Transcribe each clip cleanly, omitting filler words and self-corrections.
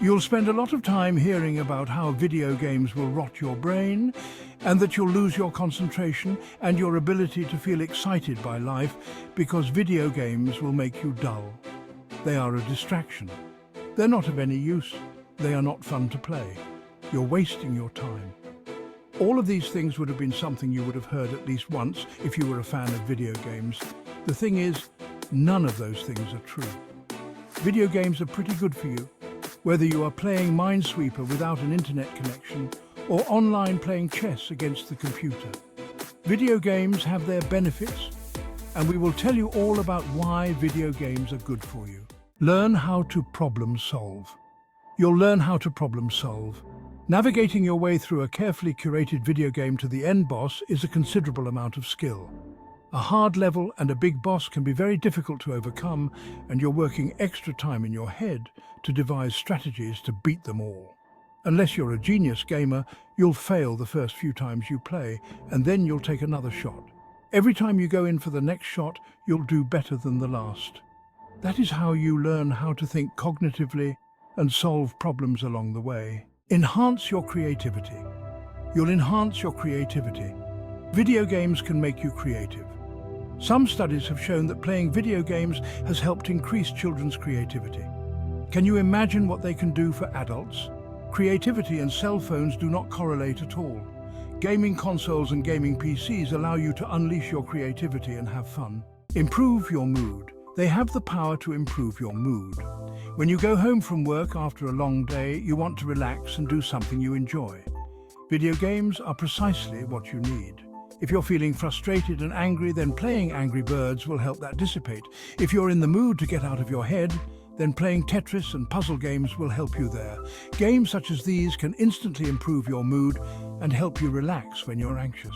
You'll spend a lot of time hearing about how video games will rot your brain and that you'll lose your concentration and your ability to feel excited by life because video games will make you dull. They are a distraction. They're not of any use. They are not fun to play. You're wasting your time. All of these things would have been something you would have heard at least once if you were a fan of video games. The thing is, none of those things are true. Video games are pretty good for you, whether you are playing Minesweeper without an internet connection or online playing chess against the computer. Video games have their benefits, and we will tell you all about why video games are good for you. Learn how to problem solve. You'll learn how to problem solve. Navigating your way through a carefully curated video game to the end boss is a considerable amount of skill. A hard level and a big boss can be very difficult to overcome, and you're working extra time in your head to devise strategies to beat them all. Unless you're a genius gamer, you'll fail the first few times you play, and then you'll take another shot. Every time you go in for the next shot, you'll do better than the last. That is how you learn how to think cognitively and solve problems along the way. Enhance your creativity. You'll enhance your creativity. Video games can make you creative. Some studies have shown that playing video games has helped increase children's creativity. Can you imagine what they can do for adults? Creativity and cell phones do not correlate at all. Gaming consoles and gaming PCs allow you to unleash your creativity and have fun. Improve your mood. They have the power to improve your mood. When you go home from work after a long day, you want to relax and do something you enjoy. Video games are precisely what you need. If you're feeling frustrated and angry, then playing Angry Birds will help that dissipate. If you're in the mood to get out of your head, then playing Tetris and puzzle games will help you there. Games such as these can instantly improve your mood and help you relax when you're anxious.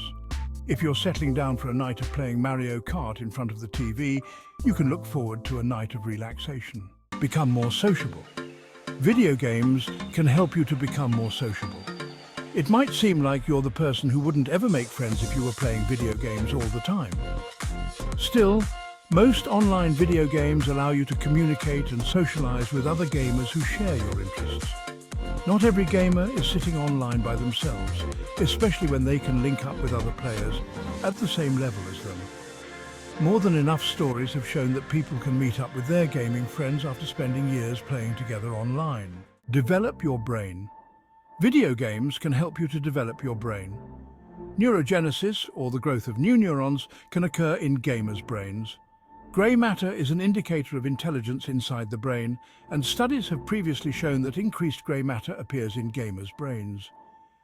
If you're settling down for a night of playing Mario Kart in front of the TV, you can look forward to a night of relaxation. Become more sociable. Video games can help you to become more sociable. It might seem like you're the person who wouldn't ever make friends if you were playing video games all the time. Still, most online video games allow you to communicate and socialize with other gamers who share your interests. Not every gamer is sitting online by themselves, especially when they can link up with other players at the same level as them. More than enough stories have shown that people can meet up with their gaming friends after spending years playing together online. Develop your brain. Video games can help you to develop your brain. Neurogenesis, or the growth of new neurons, can occur in gamers' brains. Grey matter is an indicator of intelligence inside the brain, and studies have previously shown that increased grey matter appears in gamers' brains.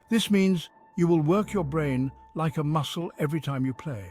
This means you will work your brain like a muscle every time you play.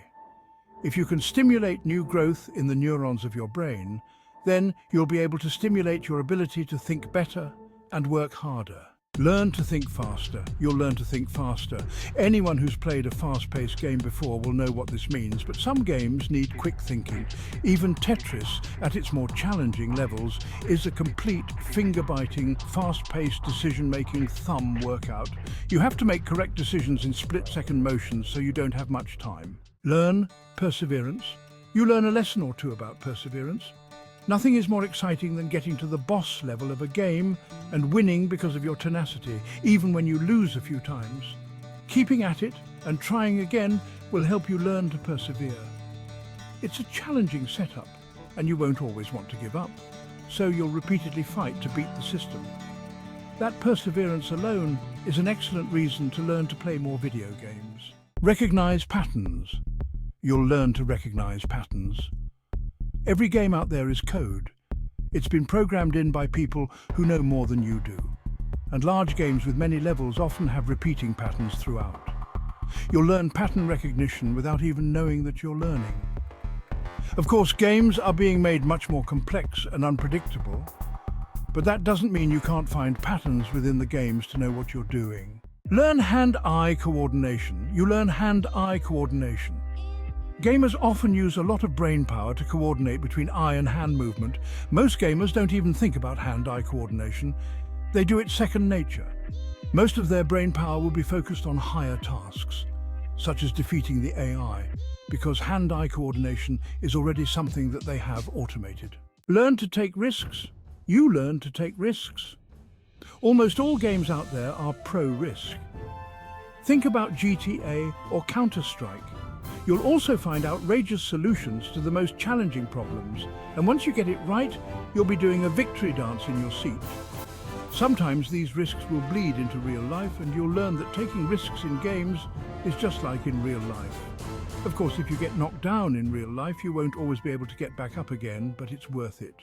If you can stimulate new growth in the neurons of your brain, then you'll be able to stimulate your ability to think better and work harder. Learn to think faster. You'll learn to think faster. Anyone who's played a fast-paced game before will know what this means, but some games need quick thinking. Even Tetris, at its more challenging levels, is a complete finger-biting, fast-paced decision-making thumb workout. You have to make correct decisions in split-second motions, so you don't have much time. Learn perseverance. You learn a lesson or two about perseverance. Nothing is more exciting than getting to the boss level of a game and winning because of your tenacity, even when you lose a few times. Keeping at it and trying again will help you learn to persevere. It's a challenging setup, and you won't always want to give up, so you'll repeatedly fight to beat the system. That perseverance alone is an excellent reason to learn to play more video games. Recognize patterns. You'll learn to recognize patterns. Every game out there is code. It's been programmed in by people who know more than you do. And large games with many levels often have repeating patterns throughout. You'll learn pattern recognition without even knowing that you're learning. Of course, games are being made much more complex and unpredictable, but that doesn't mean you can't find patterns within the games to know what you're doing. Learn hand-eye coordination. You learn hand-eye coordination. Gamers often use a lot of brain power to coordinate between eye and hand movement. Most gamers don't even think about hand-eye coordination. They do it second nature. Most of their brain power will be focused on higher tasks, such as defeating the AI, because hand-eye coordination is already something that they have automated. Learn to take risks. You learn to take risks. Almost all games out there are pro-risk. Think about GTA or Counter-Strike. You'll also find outrageous solutions to the most challenging problems, and once you get it right, you'll be doing a victory dance in your seat. Sometimes these risks will bleed into real life, and you'll learn that taking risks in games is just like in real life. Of course, if you get knocked down in real life, you won't always be able to get back up again, but it's worth it.